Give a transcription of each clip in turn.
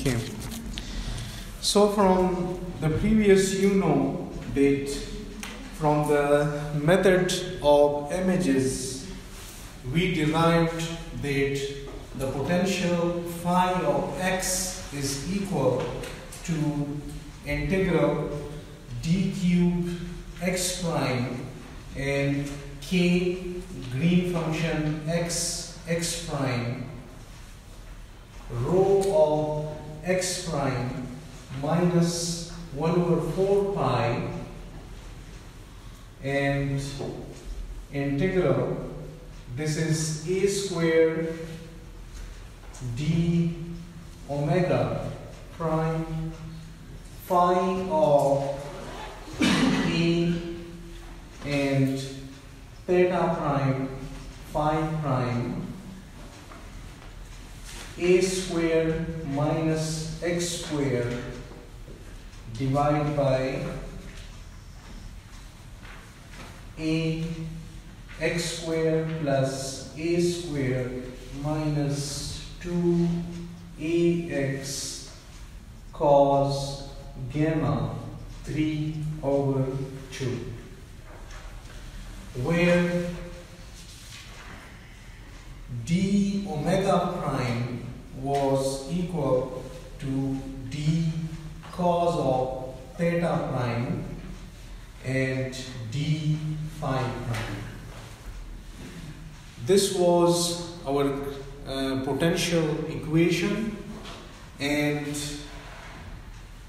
Okay. So from the previous, you know that from the method of images, we derived that the potential phi of x is equal to integral d cubed x prime and k green function x prime rho of x prime minus 1 over 4 pi and integral, this is a square d omega prime phi of a and theta prime phi prime a square minus x square divided by a x square plus a square minus 2ax cos gamma 3 over 2, where d omega prime was equal to d cos of theta prime and d phi prime. This was our potential equation, and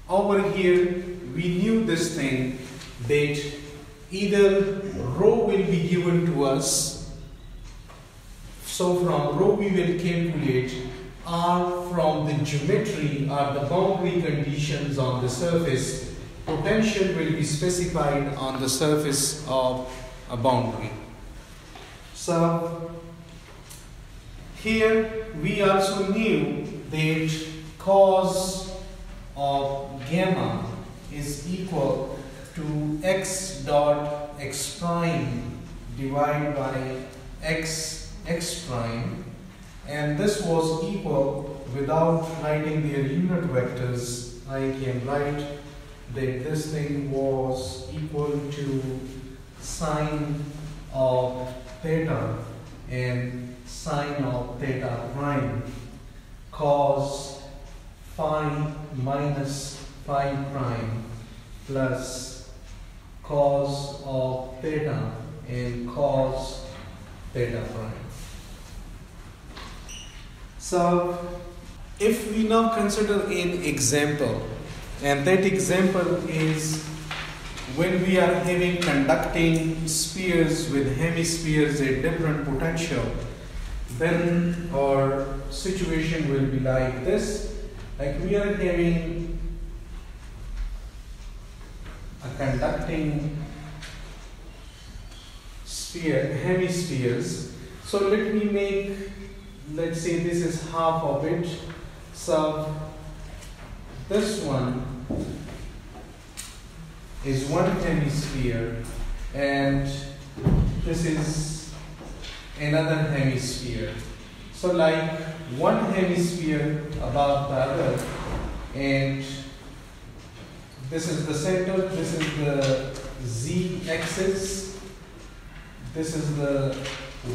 over here we knew this thing that either rho will be given to us, so from rho we will calculate, or from the geometry or the boundary conditions on the surface, potential will be specified on the surface of a boundary. So here we also knew that cos of gamma is equal to x dot x prime divided by x prime, and this was equal, without writing their unit vectors, I can write that this thing was equal to sine of theta and sine of theta prime cos phi minus phi prime plus cos of theta and cos theta prime. So if we now consider an example, and that example is when we are having conducting spheres with hemispheres at different potential, then our situation will be like this. Like we are having a conducting sphere, hemispheres. So let me make, let's say this is half of it. So this one is one hemisphere and this is another hemisphere. So like one hemisphere above the other, and this is the center, this is the z axis, this is the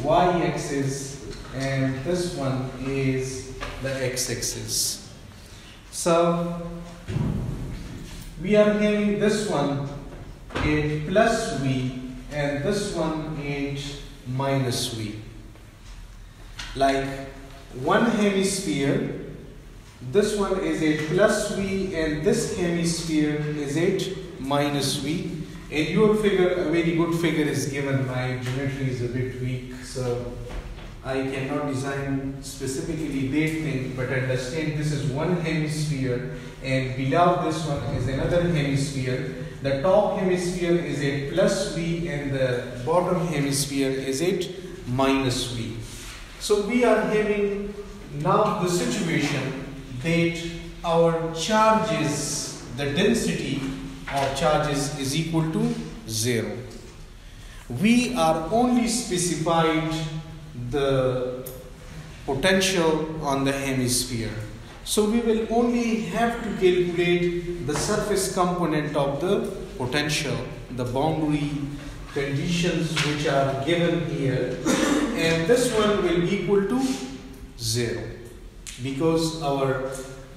y axis, and this one is the x axis. So we are having this one at plus v and this one at minus v. Like one hemisphere, this one is at plus v and this hemisphere is at minus v. And your figure, a very good figure is given. My geometry is a bit weak, so I cannot design specifically that thing, but understand this is one hemisphere and below this one is another hemisphere. The top hemisphere is at plus v and the bottom hemisphere is at minus v. So we are having now the situation that our charges, the density of charges is equal to 0. We are only specified the potential on the hemisphere. So we will only have to calculate the surface component of the potential, the boundary conditions which are given here, and this one will be equal to 0 because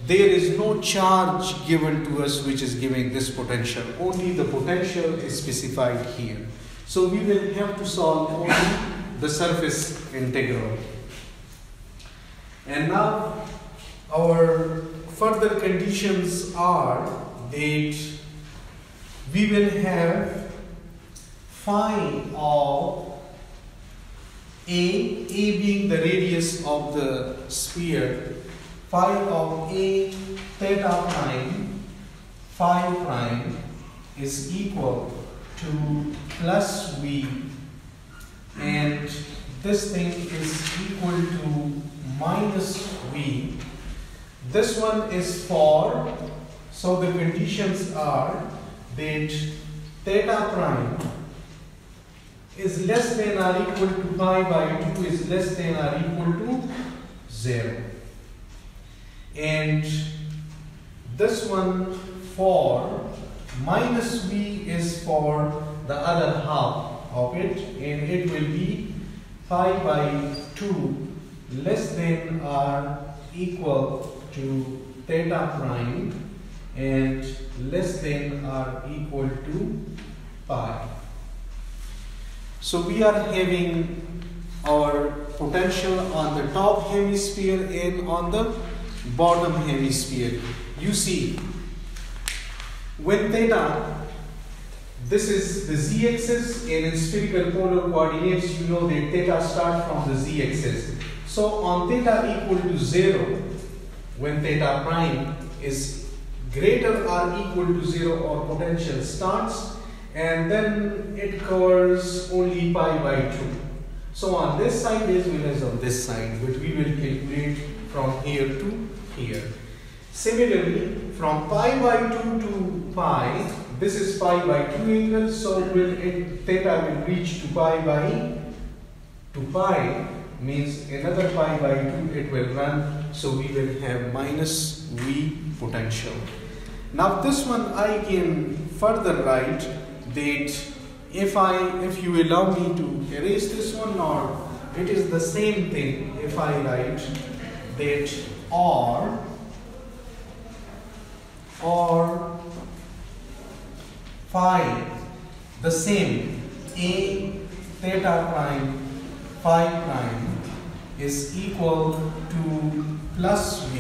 there is no charge given to us which is giving this potential. Only the potential is specified here. So we will have to solve only the surface integral. And now our further conditions are that we will have phi of A being the radius of the sphere, phi of A theta prime, phi prime is equal to plus V, and this thing is equal to minus V. This one is for, so the conditions are that theta prime is less than or equal to pi by 2 is less than or equal to 0. And this one for minus V is for the other half of it, and it will be pi by 2 less than or equal to theta prime and less than or equal to pi. So we are having our potential on the top hemisphere and on the bottom hemisphere. You see, when theta, this is the z-axis, and in spherical polar coordinates you know that theta starts from the z-axis. So on theta equal to 0, when theta prime is greater or equal to 0, our potential starts, and then it covers only pi by 2. So on this side as well as on this side, but we will calculate from here to here. Similarly, from pi by 2 to pi, this is pi by 2 angle, so theta will reach to pi by 2 pi, means another pi by 2 it will run, so we will have minus V potential. Now this one I can further write that if you allow me to erase this one, or it is the same thing if I write that or phi the same A theta prime phi prime is equal to plus V.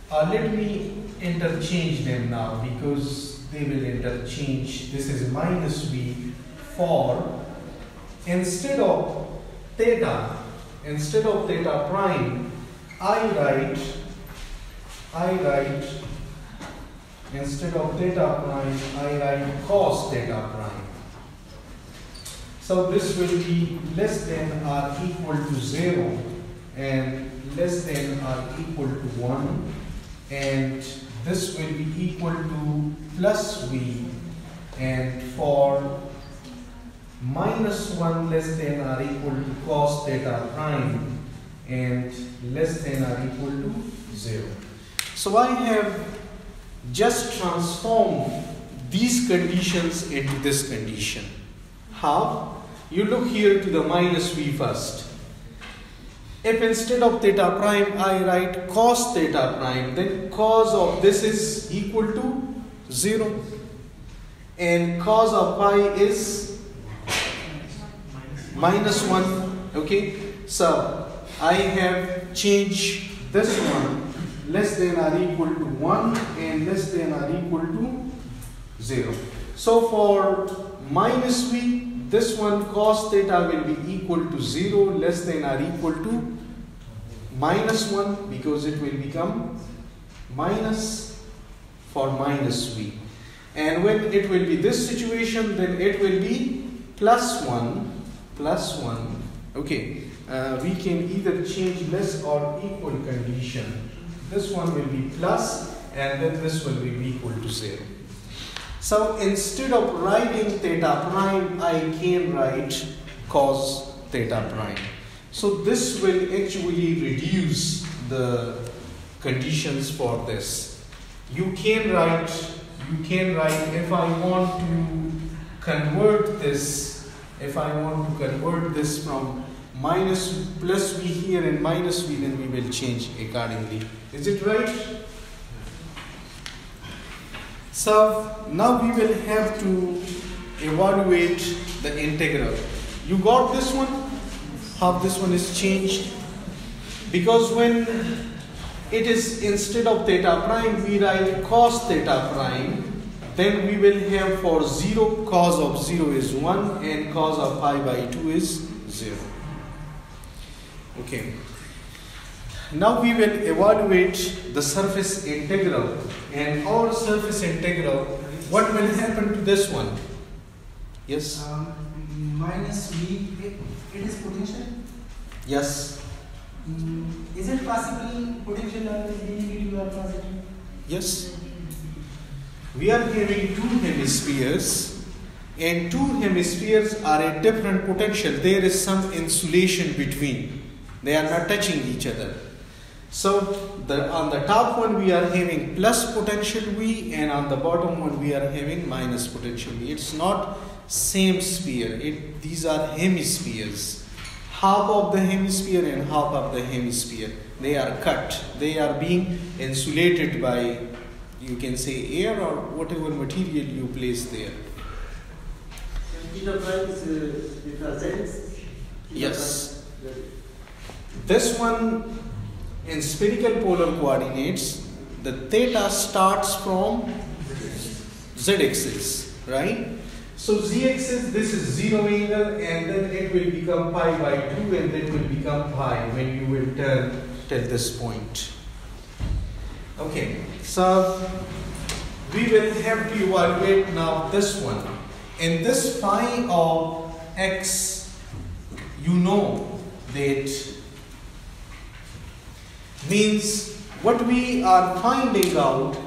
Let me interchange them now because they will interchange. This is minus V for instead of theta prime, I write instead of theta prime, I write cos theta prime. So this will be less than or equal to 0 and less than or equal to 1, and this will be equal to plus V, and for minus 1 less than or equal to cos theta prime and less than or equal to 0. So I have just transformed these conditions into this condition. How? You look here to the minus V first. If instead of theta prime I write cos theta prime, then cos of this is equal to 0 and cos of pi is minus 1. Okay, so I have changed this one less than or equal to 1 and less than or equal to 0. So for minus V, this one cos theta will be equal to 0 less than or equal to minus 1, because it will become minus for minus V. And when it will be this situation, then it will be plus 1. Okay, we can either change less or equal condition. This one will be plus and then this will be equal to 0. So instead of writing theta prime, I can write cos theta prime. So this will actually reduce the conditions for this. You can write if I want to convert this, from plus v here and minus v, then we will change accordingly. Is it right? So now we will have to evaluate the integral. You got this one? How this one is changed? Because when it is instead of theta prime, we write cos theta prime, then we will have for 0, cos of 0 is 1 and cos of pi by 2 is 0. Okay. Now we will evaluate the surface integral, and our surface integral, what will happen to this one? Yes? Minus v, it is potential? Yes. Is it possible potential always be negative or positive? Yes. We are having two hemispheres, and two hemispheres are at different potential. There is some insulation between. They are not touching each other. So on the top one we are having plus potential V, and on the bottom one we are having minus potential V. It's not same sphere. These are hemispheres. Half of the hemisphere and half of the hemisphere. They are cut. They are being insulated by, you can say, air or whatever material you place there. Yes. This one in spherical polar coordinates, the theta starts from z-axis, right? So z-axis, this is 0 angle, and then it will become pi by 2, and then will become pi when you will turn till this point. Okay, so we will have to evaluate now this one. In this phi of x, you know that means what we are finding out,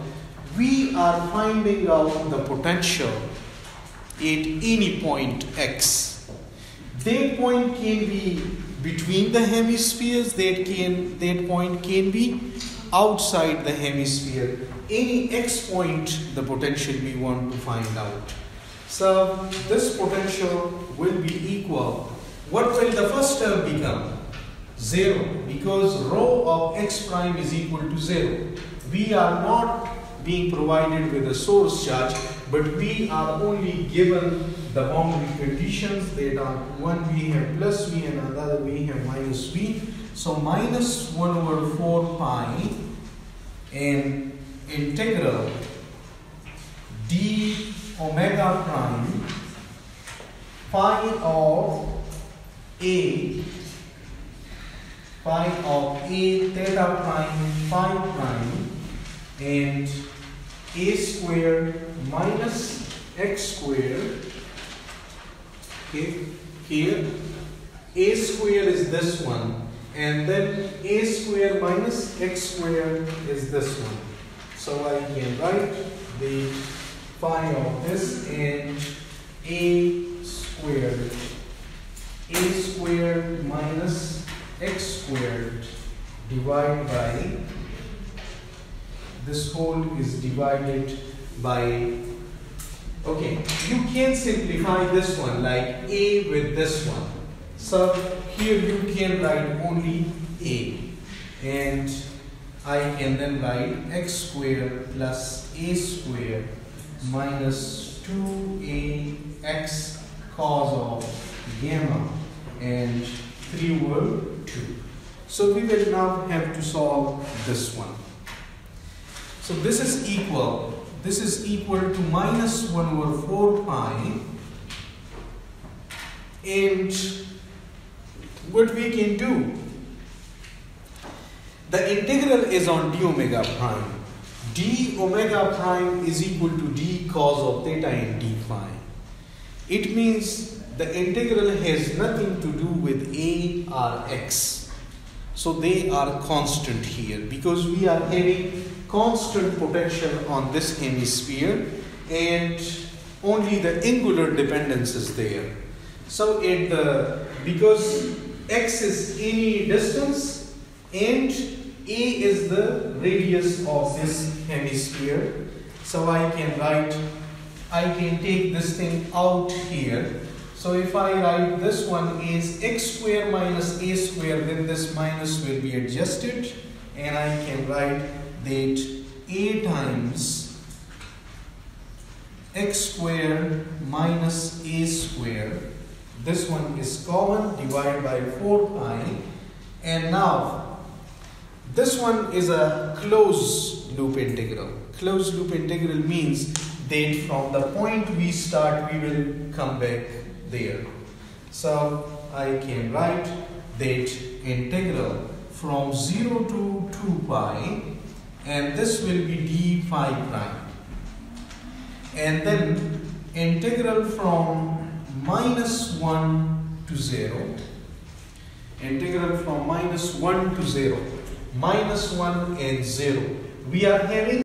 the potential at any point x. That point can be between the hemispheres, that point can be outside the hemisphere. Any x point, the potential we want to find out. So this potential will be equal. What will the first term become? 0, because rho of x prime is equal to 0. We are not being provided with a source charge, but we are only given the boundary conditions that are one we have plus v and another we have minus v. So minus 1 over 4 pi and integral d omega prime phi of a theta prime phi prime and a squared minus x squared. Okay, here a square is this one, and then a square minus x square is this one. So I can write the phi of this and a squared minus x squared divided by, this whole is divided by, okay, you can simplify this one like a with this one. So here you can write only a, and I can then write x squared plus a squared minus 2ax cos of gamma and 3 over 2. So we will now have to solve this one. So this is equal to minus 1 over 4 pi, and what we can do, the integral is on d omega prime. D omega prime is equal to d cos of theta and d phi. It means the integral has nothing to do with a or x. So they are constant here because we are having constant potential on this hemisphere and only the angular dependence is there. So because x is any distance and A is the radius of this hemisphere. So I can take this thing out here. So if I write this one is x square minus a square, then this minus will be adjusted, and I can write that a times x square minus a square, this one is common, divided by 4 pi, and now this one is a closed loop integral. Closed loop integral means that from the point we start, we will come back there. So I can write that integral from 0 to 2 pi, and this will be d phi prime. And then integral from minus 1 to 0. Integral from minus 1 to 0. Minus 1 and 0. We are having